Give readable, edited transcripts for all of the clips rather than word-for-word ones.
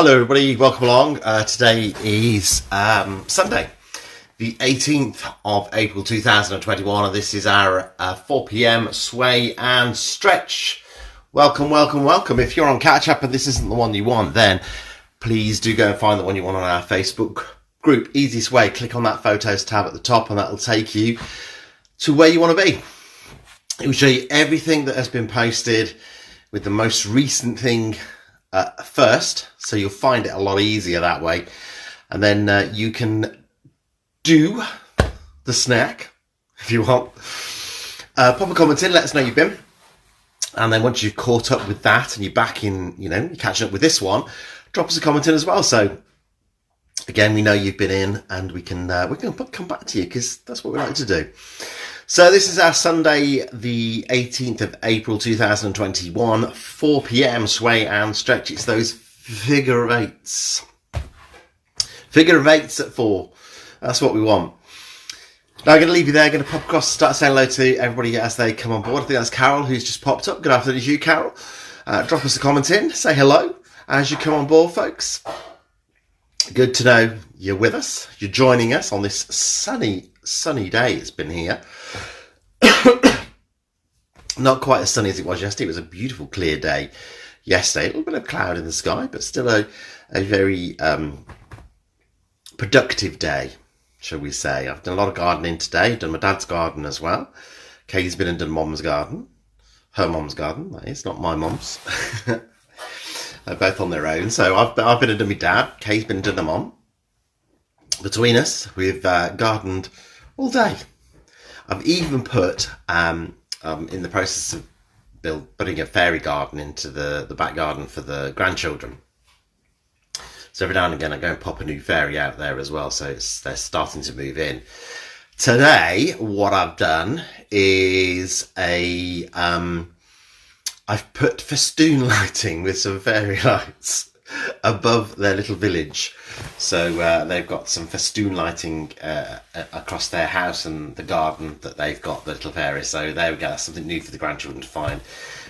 Hello everybody, welcome along. Today is Sunday, the 18th of April 2021, and this is our 4pm sway and stretch. Welcome. If you're on catch up and this isn't the one you want, then please do go and find the one you want on our Facebook group, Easy Sway. Click on that photos tab at the top and that will take you to where you want to be. It will show you everything that has been posted with the most recent thing first, so you'll find it a lot easier that way, and then you can do the snack if you want. Pop a comment in, let us know you've been, and then once you've caught up with that and you're back in, you're catching up with this one, drop us a comment in as well. So again, we know you've been in, and we can come back to you because that's what we like to do. So this is our Sunday, the 18th of April 2021, 4pm sway and stretch. It's those figure of eights. Figure of eights at 4. That's what we want. Now I'm going to leave you there. I'm going to pop across and start saying hello to everybody as they come on board. I think that's Carol who's just popped up. Good afternoon to you, Carol. Drop us a comment in. Say hello as you come on board, folks. Good to know you're with us. You're joining us on this sunny day. It's been here. Not quite as sunny as it was yesterday. It was a beautiful clear day yesterday. A little bit of cloud in the sky, but still a very productive day, shall we say. I've done a lot of gardening today. Done my dad's garden as well. Kay's been and done Mom's garden. Her mom's garden, that is, not my mom's. They're both on their own. So I've been and done my dad. Kay's been and done the mom. Between us, we've gardened all day. I've even put, in the process of putting a fairy garden into the back garden for the grandchildren. So every now and again I go and pop a new fairy out there as well. So they're starting to move in. Today, what I've done is I've put festoon lighting with some fairy lights above their little village. So they've got some festoon lighting across their house and the garden that they've got, the little fairies. So there we go, that's something new for the grandchildren to find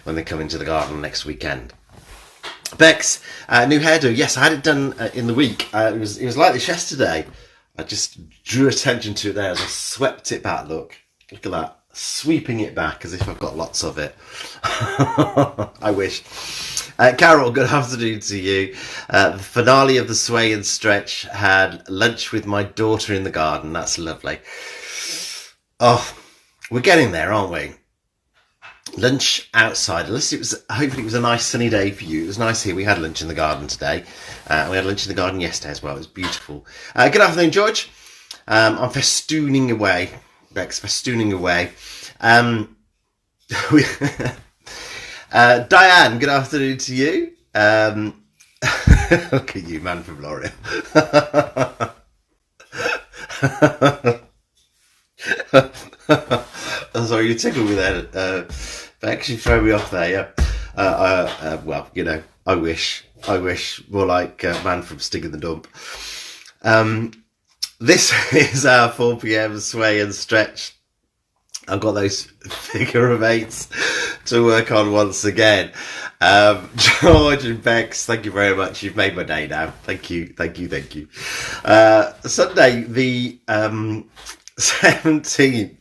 when they come into the garden next weekend. Bex, new hairdo. Yes, I had it done in the week. It was like this yesterday. I just drew attention to it there as I swept it back. Look at that, sweeping it back as if I've got lots of it. I wish. Carol, good afternoon to you. The finale of the sway and stretch, had lunch with my daughter in the garden. That's lovely. Oh, we're getting there, aren't we? Lunch outside. Hopefully it was a nice sunny day for you. It was nice here. We had lunch in the garden today. We had lunch in the garden yesterday as well. It was beautiful. Good afternoon, George. I'm festooning away. Bex, festooning away. Diane, good afternoon to you. Look at you, man from L'Oreal. I'm sorry, you tickled me there. Actually throw me off there, yeah. Well, I wish more like man from Sting in the Dump. This is our 4pm sway and stretch. I've got those figure of eights to work on once again. George and Bex, thank you very much. You've made my day now. Thank you. Sunday, the 17th.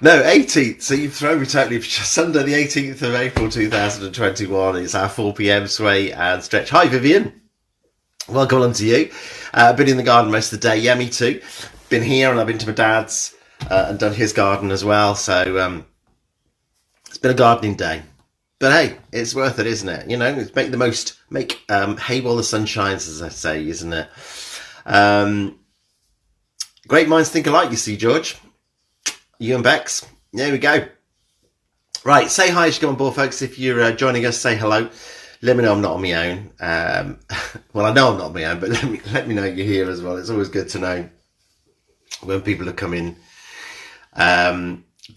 No, 18th. So you've thrown me totally. Sunday, the 18th of April 2021. It's our 4pm sway and stretch. Hi, Vivian. Welcome along to you. Been in the garden most of the day. Yeah, me too. Been here and I've been to my dad's. And done his garden as well, so it's been a gardening day. But hey, it's worth it, isn't it? Make hay while the sun shines, as I say, isn't it? Great minds think alike, you see, George. You and Bex. There we go. Right, say hi as you come on board, folks. If you're joining us, say hello. Let me know I'm not on my own. Well, I know I'm not on my own, but let me know you're here as well. It's always good to know when people are coming.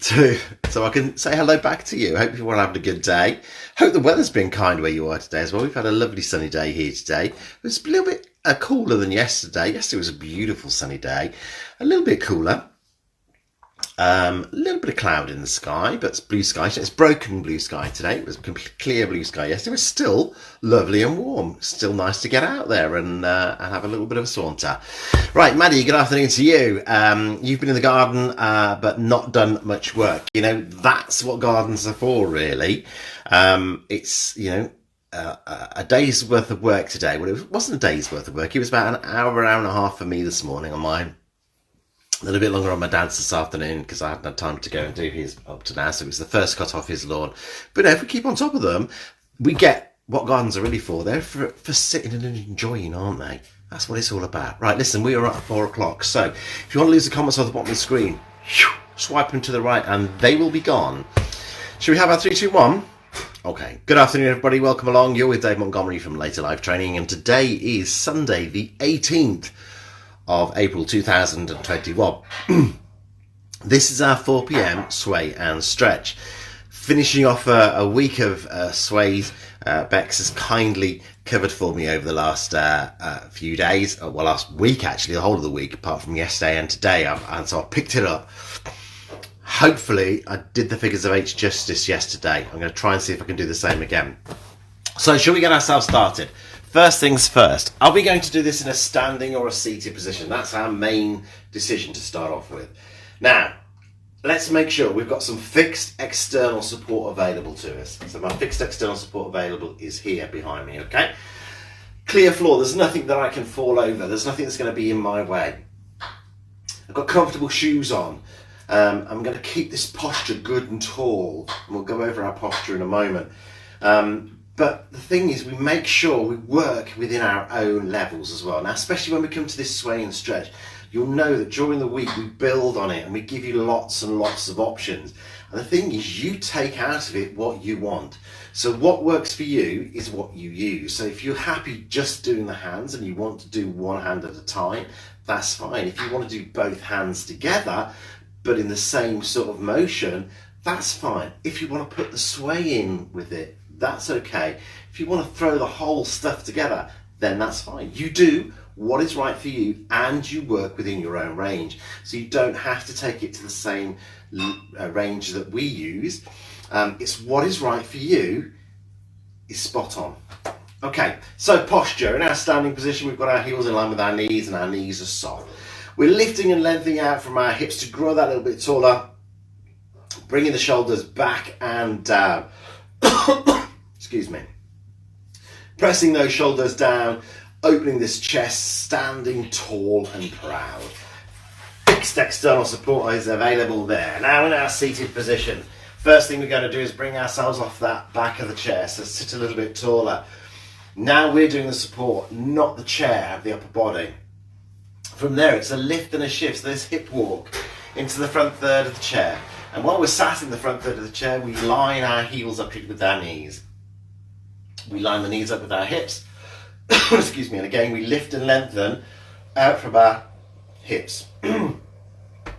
So I can say hello back to you. Hope you're all having a good day. Hope the weather's been kind where you are today as well. We've had a lovely sunny day here today. It's a little bit cooler than yesterday. Yesterday was a beautiful sunny day. A little bit cooler. A little bit of cloud in the sky, but it's blue sky. It's broken blue sky today. It was clear blue sky yesterday. It was still lovely and warm. Still nice to get out there and have a little bit of a saunter. Right, Maddie, good afternoon to you. You've been in the garden, but not done much work. You know, that's what gardens are for, really. It's, you know, a day's worth of work today. Well, it wasn't a day's worth of work. It was about an hour and a half for me this morning on mine. A little bit longer on my dad's this afternoon because I hadn't had time to go and do his up to now. So it was the first cut off his lawn. But if we keep on top of them, we get what gardens are really for. They're for sitting and enjoying, aren't they? That's what it's all about. Right, listen, we are at 4 o'clock. So if you want to lose the comments on the bottom of the screen, swipe them to the right and they will be gone. Should we have our 3, 2, 1? Okay. Good afternoon, everybody. Welcome along. You're with Dave Montgomery from Later Life Training. And today is Sunday, the 18th of April 2021. This is our 4 p.m. sway and stretch. Finishing off a week of sways. Bex has kindly covered for me over the last few days. Well, last week actually, the whole of the week, apart from yesterday and today. And so I picked it up. Hopefully, I did the figures of H justice yesterday. I'm going to try and see if I can do the same again. So, shall we get ourselves started? First things first, are we going to do this in a standing or a seated position? That's our main decision to start off with. Now, let's make sure we've got some fixed external support available to us. So my fixed external support available is here behind me, okay? Clear floor, there's nothing that I can fall over. There's nothing that's going to be in my way. I've got comfortable shoes on. I'm going to keep this posture good and tall. And we'll go over our posture in a moment. But the thing is, we make sure we work within our own levels as well. Now, especially when we come to this sway and stretch, you'll know that during the week we build on it and we give you lots and lots of options. And the thing is, you take out of it what you want. So what works for you is what you use. So if you're happy just doing the hands and you want to do one hand at a time, that's fine. If you want to do both hands together, but in the same sort of motion, that's fine. If you want to put the sway in with it, that's okay. If you want to throw the whole stuff together, then that's fine. You do what is right for you and you work within your own range. So you don't have to take it to the same range that we use. It's what is right for you is spot on. Okay, so posture. In our standing position, we've got our heels in line with our knees and our knees are soft. We're lifting and lengthening out from our hips to grow that a little bit taller, bringing the shoulders back and down. Excuse me. Pressing those shoulders down, opening this chest, standing tall and proud. Fixed external support is available there. Now in our seated position, first thing we're going to do is bring ourselves off that back of the chair, so sit a little bit taller. Now we're doing the support, not the chair, the upper body. From there, it's a lift and a shift, so there's hip walk into the front third of the chair. And while we're sat in the front third of the chair, we line our heels up with our knees. We line the knees up with our hips. Excuse me. And again, we lift and lengthen out from our hips.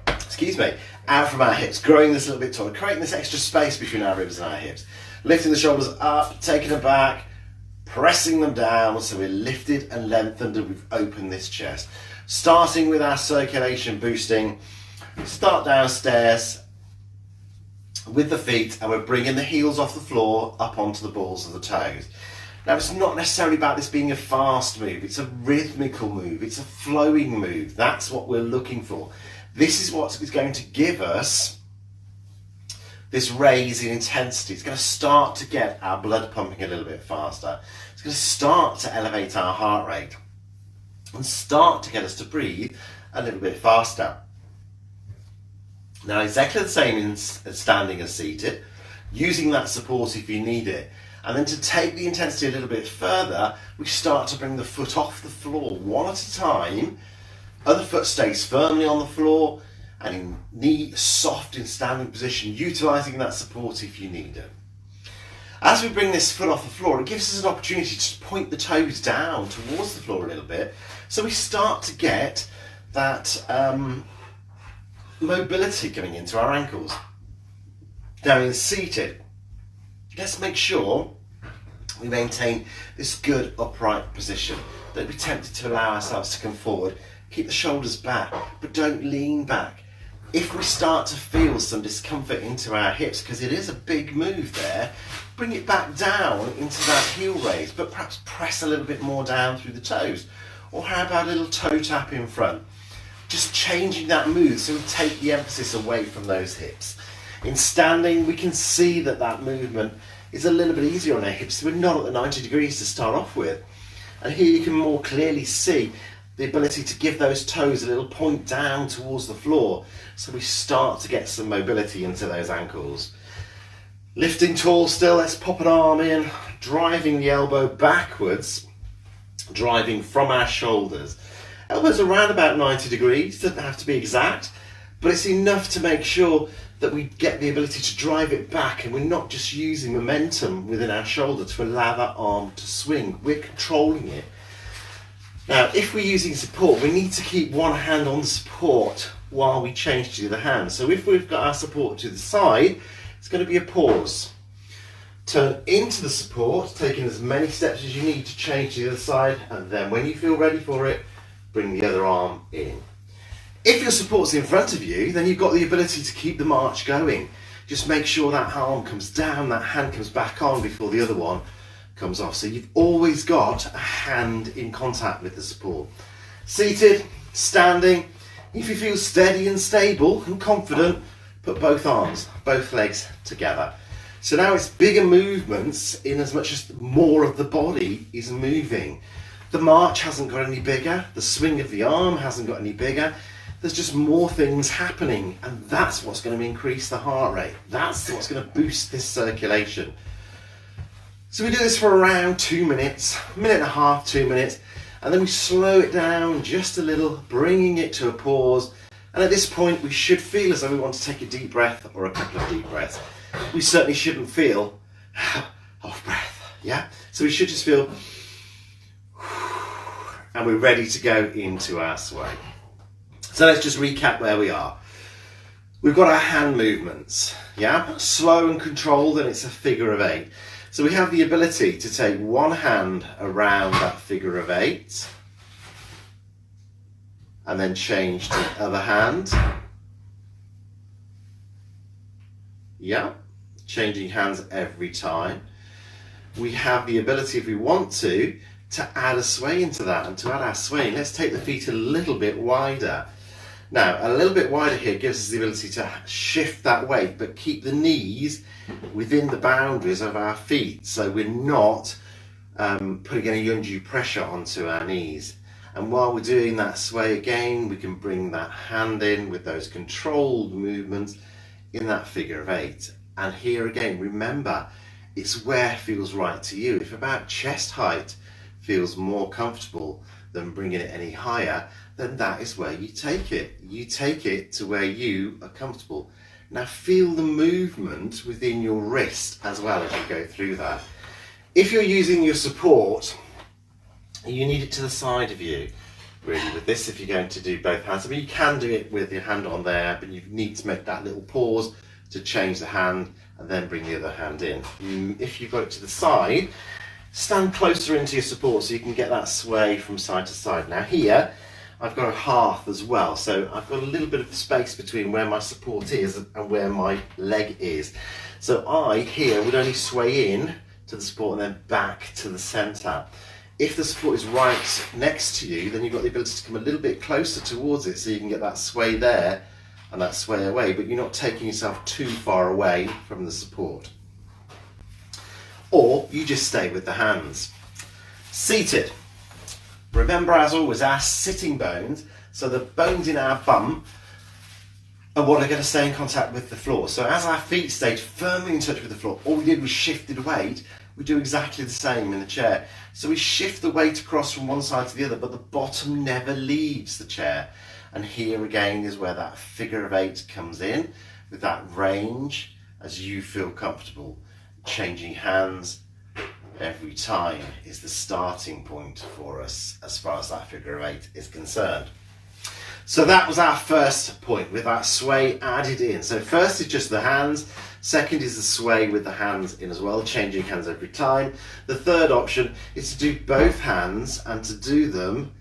Excuse me. Out from our hips, growing this a little bit taller, creating this extra space between our ribs and our hips. Lifting the shoulders up, taking them back, pressing them down. So we're lifted and lengthened and we've opened this chest. Starting with our circulation boosting. Start downstairs with the feet and we're bringing the heels off the floor up onto the balls of the toes. Now it's not necessarily about this being a fast move, it's a rhythmical move, it's a flowing move. That's what we're looking for. This is what is going to give us this raise in intensity. It's going to start to get our blood pumping a little bit faster. It's going to start to elevate our heart rate and start to get us to breathe a little bit faster. Now exactly the same in standing as seated, using that support if you need it. And then to take the intensity a little bit further, we start to bring the foot off the floor one at a time. Other foot stays firmly on the floor and in knee soft in standing position, utilising that support if you need it. As we bring this foot off the floor, it gives us an opportunity to point the toes down towards the floor a little bit. So we start to get that mobility coming into our ankles. Now in seated, let's make sure we maintain this good upright position. Don't be tempted to allow ourselves to come forward. Keep the shoulders back, but don't lean back. If we start to feel some discomfort into our hips, because it is a big move there, bring it back down into that heel raise, but perhaps press a little bit more down through the toes. Or how about a little toe tap in front? Just changing that move so we take the emphasis away from those hips. In standing, we can see that that movement is a little bit easier on our hips, so we're not at the 90 degrees to start off with. And here you can more clearly see the ability to give those toes a little point down towards the floor, so we start to get some mobility into those ankles. Lifting tall still, let's pop an arm in, driving the elbow backwards, driving from our shoulders. Elbows around about 90 degrees, doesn't have to be exact, but it's enough to make sure that we get the ability to drive it back and we're not just using momentum within our shoulder to allow that arm to swing. We're controlling it. Now, if we're using support, we need to keep one hand on the support while we change to the other hand. So if we've got our support to the side, it's going to be a pause. Turn into the support, taking as many steps as you need to change to the other side, and then when you feel ready for it, bring the other arm in. If your support's in front of you, then you've got the ability to keep the march going. Just make sure that arm comes down, that hand comes back on before the other one comes off. So you've always got a hand in contact with the support. Seated, standing, if you feel steady and stable and confident, put both arms, both legs together. So now it's bigger movements in as much as more of the body is moving. The march hasn't got any bigger, the swing of the arm hasn't got any bigger. There's just more things happening, and that's what's going to increase the heart rate. That's what's going to boost this circulation. So we do this for around 2 minutes, a minute and a half, 2 minutes, and then we slow it down just a little, bringing it to a pause. And at this point, we should feel as though we want to take a deep breath or a couple of deep breaths. We certainly shouldn't feel off breath, yeah? So we should just feel, and we're ready to go into our sway. So let's just recap where we are. We've got our hand movements, yeah? Slow and controlled, and it's a figure of 8. So we have the ability to take one hand around that figure of 8 and then change to the other hand. Yeah, changing hands every time. We have the ability, if we want to add a sway into that. And to add our sway, let's take the feet a little bit wider. Now, a little bit wider here gives us the ability to shift that weight, but keep the knees within the boundaries of our feet, so we're not putting any undue pressure onto our knees. And while we're doing that sway again, we can bring that hand in with those controlled movements in that figure of 8. And here again, remember, it's where feels right to you. If about chest height feels more comfortable than bringing it any higher, then that is where you take it. You take it to where you are comfortable. Now feel the movement within your wrist as well as you go through that. If you're using your support, you need it to the side of you, really, with this, if you're going to do both hands. I mean, you can do it with your hand on there, but you need to make that little pause to change the hand and then bring the other hand in. If you've got it to the side, stand closer into your support so you can get that sway from side to side. Now here, I've got a hearth as well, so I've got a little bit of space between where my support is and where my leg is. So I, here, would only sway in to the support and then back to the centre. If the support is right next to you, then you've got the ability to come a little bit closer towards it so you can get that sway there and that sway away, but you're not taking yourself too far away from the support. Or you just stay with the hands. Seated. Remember, as always, our sitting bones, so the bones in our bum, are what are going to stay in contact with the floor. So as our feet stayed firmly in touch with the floor, all we did was shifted weight. We do exactly the same in the chair. So we shift the weight across from one side to the other, but the bottom never leaves the chair. And here again is where that figure of 8 comes in, with that range as you feel comfortable. Changing hands every time is the starting point for us as far as that figure of 8 is concerned. So that was our first point, with that sway added in. So first is just the hands, second is the sway with the hands in as well, changing hands every time. The third option is to do both hands and to do them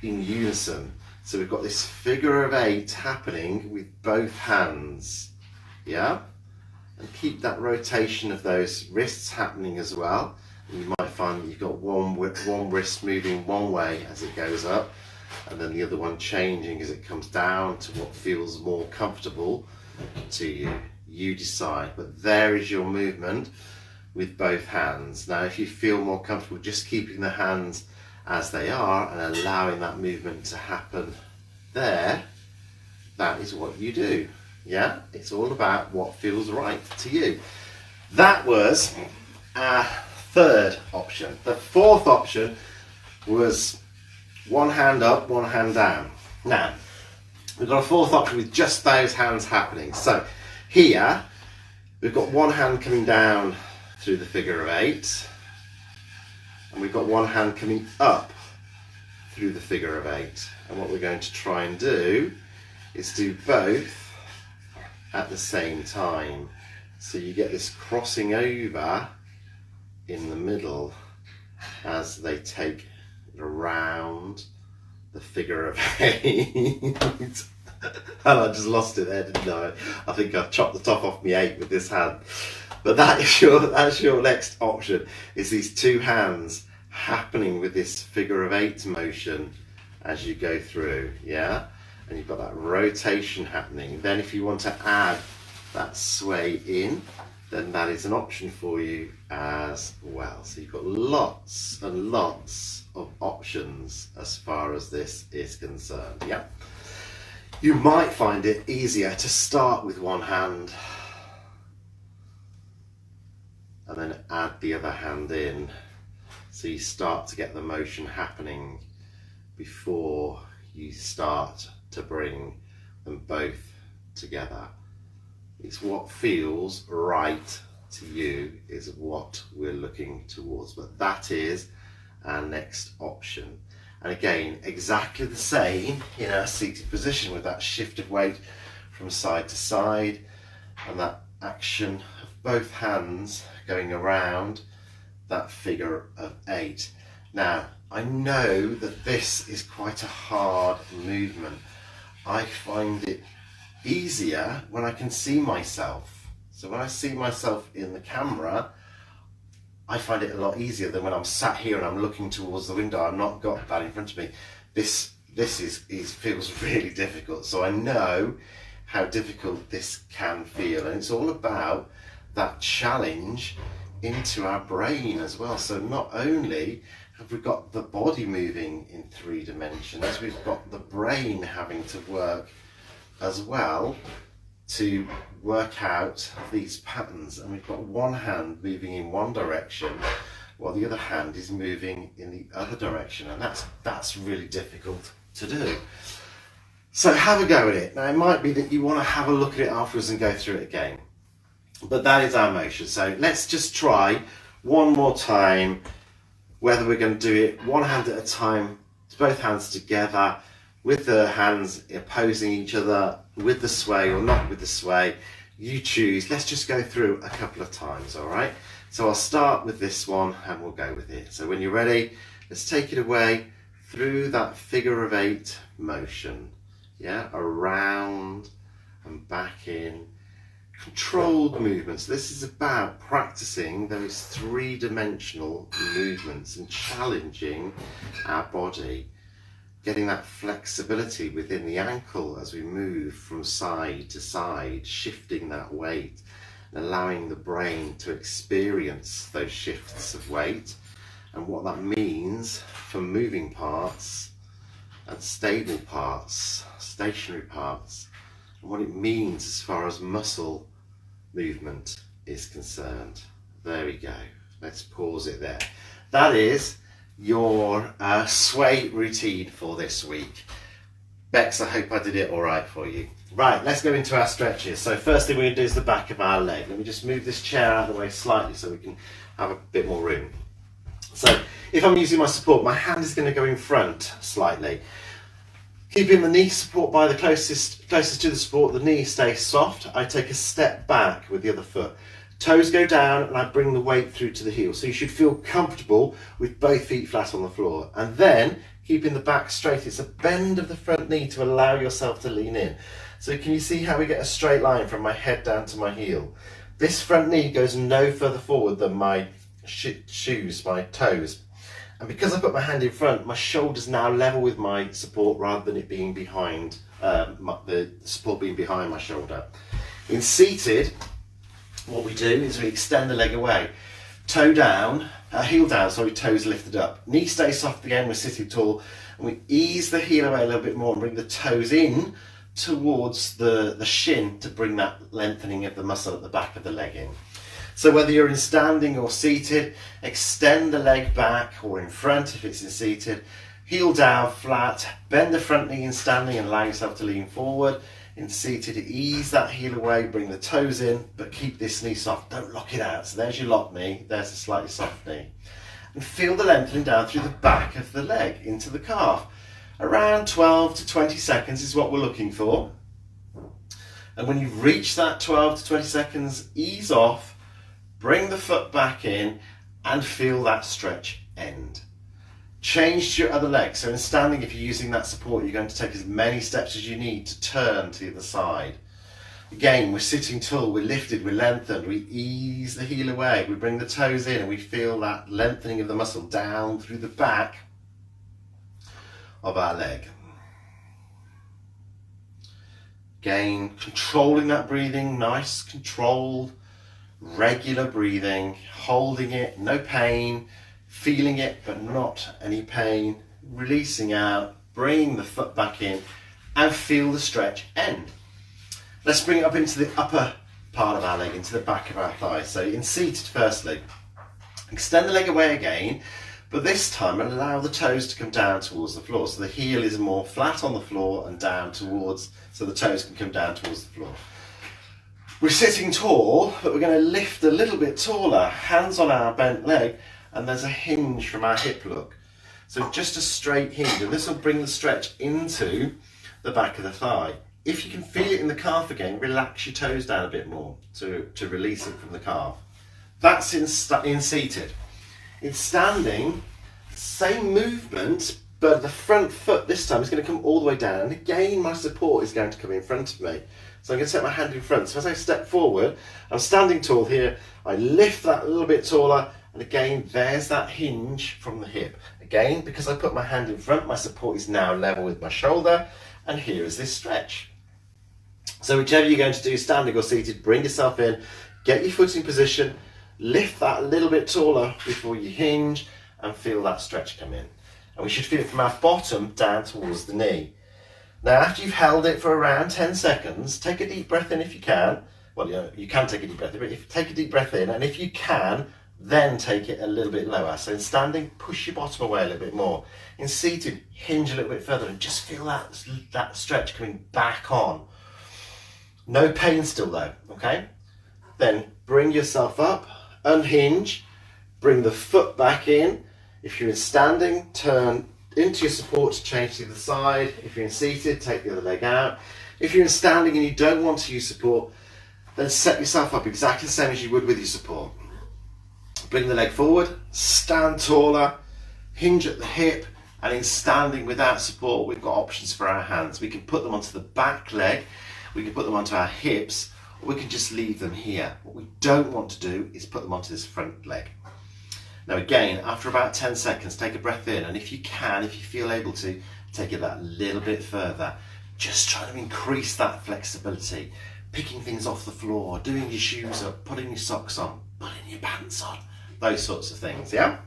in unison. So we've got this figure of 8 happening with both hands, yeah? And keep that rotation of those wrists happening as well. And you might find that you've got one wrist moving one way as it goes up, and then the other one changing as it comes down to what feels more comfortable to you. You decide, but there is your movement with both hands. Now, if you feel more comfortable just keeping the hands as they are and allowing that movement to happen there, that is what you do. Yeah, it's all about what feels right to you. That was our third option. The fourth option was one hand up, one hand down. Now, we've got a fourth option with just those hands happening. So here, we've got one hand coming down through the figure of 8, and we've got one hand coming up through the figure of 8. And what we're going to try and do is do both at the same time. So you get this crossing over in the middle as they take it around the figure of 8. And I just lost it there, didn't I? I think I've chopped the top off my 8 with this hand. But that's your next option, is these two hands happening with this figure of 8 motion as you go through, yeah? And you've got that rotation happening. Then if you want to add that sway in, then that is an option for you as well. So you've got lots and lots of options as far as this is concerned, yeah? You might find it easier to start with one hand and then add the other hand in, so you start to get the motion happening before you start to bring them both together. It's what feels right to you is what we're looking towards, but that is our next option. And again, exactly the same in our seated position with that shift of weight from side to side and that action of both hands going around that figure of 8. Now, I know that this is quite a hard movement. I find it easier when I can see myself. So when I see myself in the camera, I find it a lot easier than when I'm sat here and I'm looking towards the window. I've not got that in front of me. This feels really difficult. So I know how difficult this can feel, and it's all about that challenge into our brain as well. So not only have we got the body moving in 3 dimensions, we've got the brain having to work as well to work out these patterns. And we've got one hand moving in one direction while the other hand is moving in the other direction, and that's really difficult to do. So have a go at it. Now, it might be that you want to have a look at it afterwards and go through it again, but that is our motion. So let's just try one more time whether we're going to do it one hand at a time, both hands together, with the hands opposing each other, with the sway or not with the sway. You choose. Let's just go through a couple of times, all right? So I'll start with this one and we'll go with it. So when you're ready, let's take it away through that figure of 8 motion. Yeah, around and back in. Controlled movements. This is about practicing those 3-dimensional movements and challenging our body, getting that flexibility within the ankle as we move from side to side, shifting that weight and allowing the brain to experience those shifts of weight and what that means for moving parts and stable parts, stationary parts, and what it means as far as muscle movement is concerned. There we go. Let's pause it there. That is your sway routine for this week. Bex, I hope I did it all right for you. Right, let's go into our stretches. So first thing we're going to do is the back of our leg. Let me just move this chair out of the way slightly so we can have a bit more room. So if I'm using my support, my hand is going to go in front slightly. Keeping the knee support by the closest to the support, the knee stays soft. I take a step back with the other foot, Toes go down and I bring the weight through to the heel. So you should feel comfortable with both feet flat on the floor. And then keeping the back straight. It's a bend of the front knee to allow yourself to lean in. So can you see how we get a straight line from my head down to my heel? This front knee goes no further forward than my shoes, my toes. And because I put my hand in front, my shoulder's now level with my support rather than it being behind, the support being behind my shoulder. In seated, what we do is we extend the leg away. Toe down, heel down, sorry, toes lifted up. Knee stays soft again, we're sitting tall. And we ease the heel away a little bit more and bring the toes in towards the shin to bring that lengthening of the muscle at the back of the leg in. So whether you're in standing or seated, extend the leg back, or in front if it's in seated. Heel down, flat, bend the front knee in standing and allow yourself to lean forward. In seated, ease that heel away, bring the toes in, but keep this knee soft. Don't lock it out. So there's your lock knee, there's a slightly soft knee. And feel the lengthening down through the back of the leg into the calf. Around 12 to 20 seconds is what we're looking for. And when you've reached that 12 to 20 seconds, ease off, bring the foot back in and feel that stretch end. Change to your other leg. So in standing, if you're using that support, you're going to take as many steps as you need to turn to the other side. Again, we're sitting tall, we're lifted, we're lengthened, we ease the heel away, we bring the toes in and we feel that lengthening of the muscle down through the back of our leg. Again, controlling that breathing, nice, controlled, regular breathing, holding it, no pain, feeling it but not any pain, releasing out, bringing the foot back in and feel the stretch end. Let's bring it up into the upper part of our leg, into the back of our thigh. So in seated firstly, extend the leg away again, but this time allow the toes to come down towards the floor. So the heel is more flat on the floor and down towards, so the toes can come down towards the floor. We're sitting tall, but we're going to lift a little bit taller, hands on our bent leg, and there's a hinge from our hip look. So just a straight hinge, and this will bring the stretch into the back of the thigh. If you can feel it in the calf again, relax your toes down a bit more to release it from the calf. That's in seated. In standing, same movement, but the front foot this time is going to come all the way down. And again, my support is going to come in front of me. So I'm going to set my hand in front. So as I step forward, I'm standing tall here. I lift that a little bit taller. And again, there's that hinge from the hip. Again, because I put my hand in front, my support is now level with my shoulder. And here is this stretch. So whichever you're going to do, standing or seated, bring yourself in, get your foot in position, lift that a little bit taller before you hinge and feel that stretch come in. And we should feel it from our bottom down towards the knee. Now, after you've held it for around 10 seconds, take a deep breath in if you can. Well, you can take a deep breath in, but if you take a deep breath in, and if you can, then take it a little bit lower. So in standing, push your bottom away a little bit more. In seated, hinge a little bit further and just feel that stretch coming back on. No pain still though, okay? Then bring yourself up, unhinge, bring the foot back in. If you're in standing, turn into your support to change to the side. If you're in seated, take the other leg out. If you're in standing and you don't want to use support, then set yourself up exactly the same as you would with your support. Bring the leg forward, stand taller, hinge at the hip, and in standing without support, we've got options for our hands. We can put them onto the back leg, we can put them onto our hips, or we can just leave them here. What we don't want to do is put them onto this front leg. Now again, after about 10 seconds, take a breath in, and if you can, if you feel able to, take it that little bit further. Just trying to increase that flexibility, picking things off the floor, doing your shoes up, putting your socks on, putting your pants on, those sorts of things, yeah?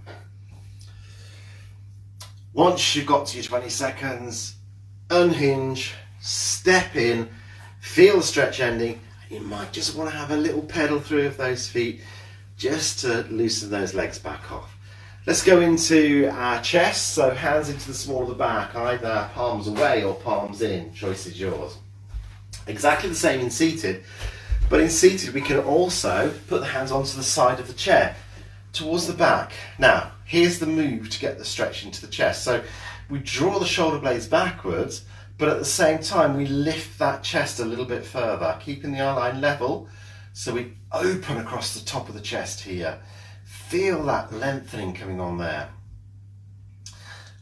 Once you've got to your 20 seconds, unhinge, step in, feel the stretch ending. You might just want to have a little pedal through of those feet just to loosen those legs back off. Let's go into our chest, so hands into the small of the back, either palms away or palms in, choice is yours. Exactly the same in seated, but in seated we can also put the hands onto the side of the chair, towards the back. Now, here's the move to get the stretch into the chest. So we draw the shoulder blades backwards, but at the same time we lift that chest a little bit further, keeping the eye line level. So we open across the top of the chest here. Feel that lengthening coming on there.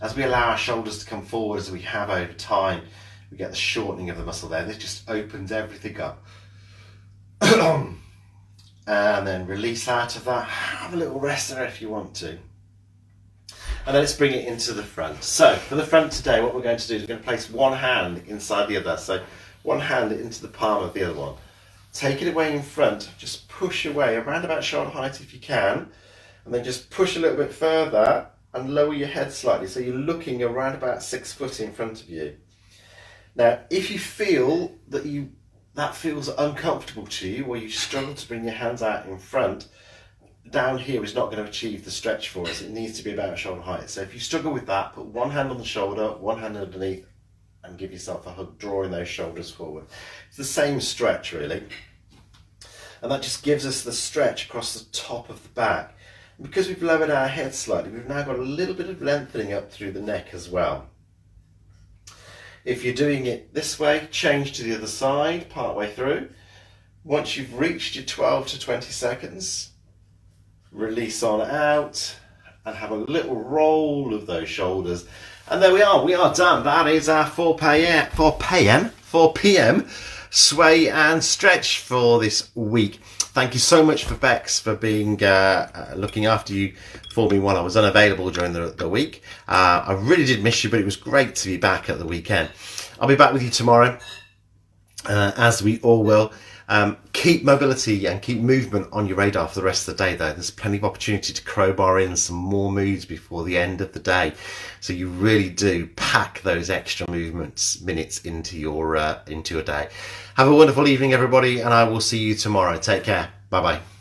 As we allow our shoulders to come forward, as we have over time, we get the shortening of the muscle there. This just opens everything up. And then release out of that. Have a little rest there if you want to. And then let's bring it into the front. So for the front today, what we're going to do is we're going to place one hand inside the other. So one hand into the palm of the other one. Take it away in front. Just push away around about shoulder height if you can. And then just push a little bit further and lower your head slightly. So you're looking around about 6 foot in front of you. Now, if you feel that that feels uncomfortable to you, or you struggle to bring your hands out in front, down here is not going to achieve the stretch for us. It needs to be about shoulder height. So if you struggle with that, put one hand on the shoulder, one hand underneath, and give yourself a hug, drawing those shoulders forward. It's the same stretch, really. And that just gives us the stretch across the top of the back. And because we've lowered our head slightly, we've now got a little bit of lengthening up through the neck as well. If you're doing it this way, change to the other side part way through. Once you've reached your 12 to 20 seconds, release on out and have a little roll of those shoulders. And there we are done. That is our 4 p.m. sway and stretch for this week. Thank you so much for Bex for being looking after you for me while I was unavailable during the week. I really did miss you, but it was great to be back at the weekend. I'll be back with you tomorrow, as we all will. Keep mobility and keep movement on your radar for the rest of the day, though. There's plenty of opportunity to crowbar in some more moves before the end of the day. So you really do pack those extra minutes into your day. Have a wonderful evening, everybody, and I will see you tomorrow. Take care. Bye-bye.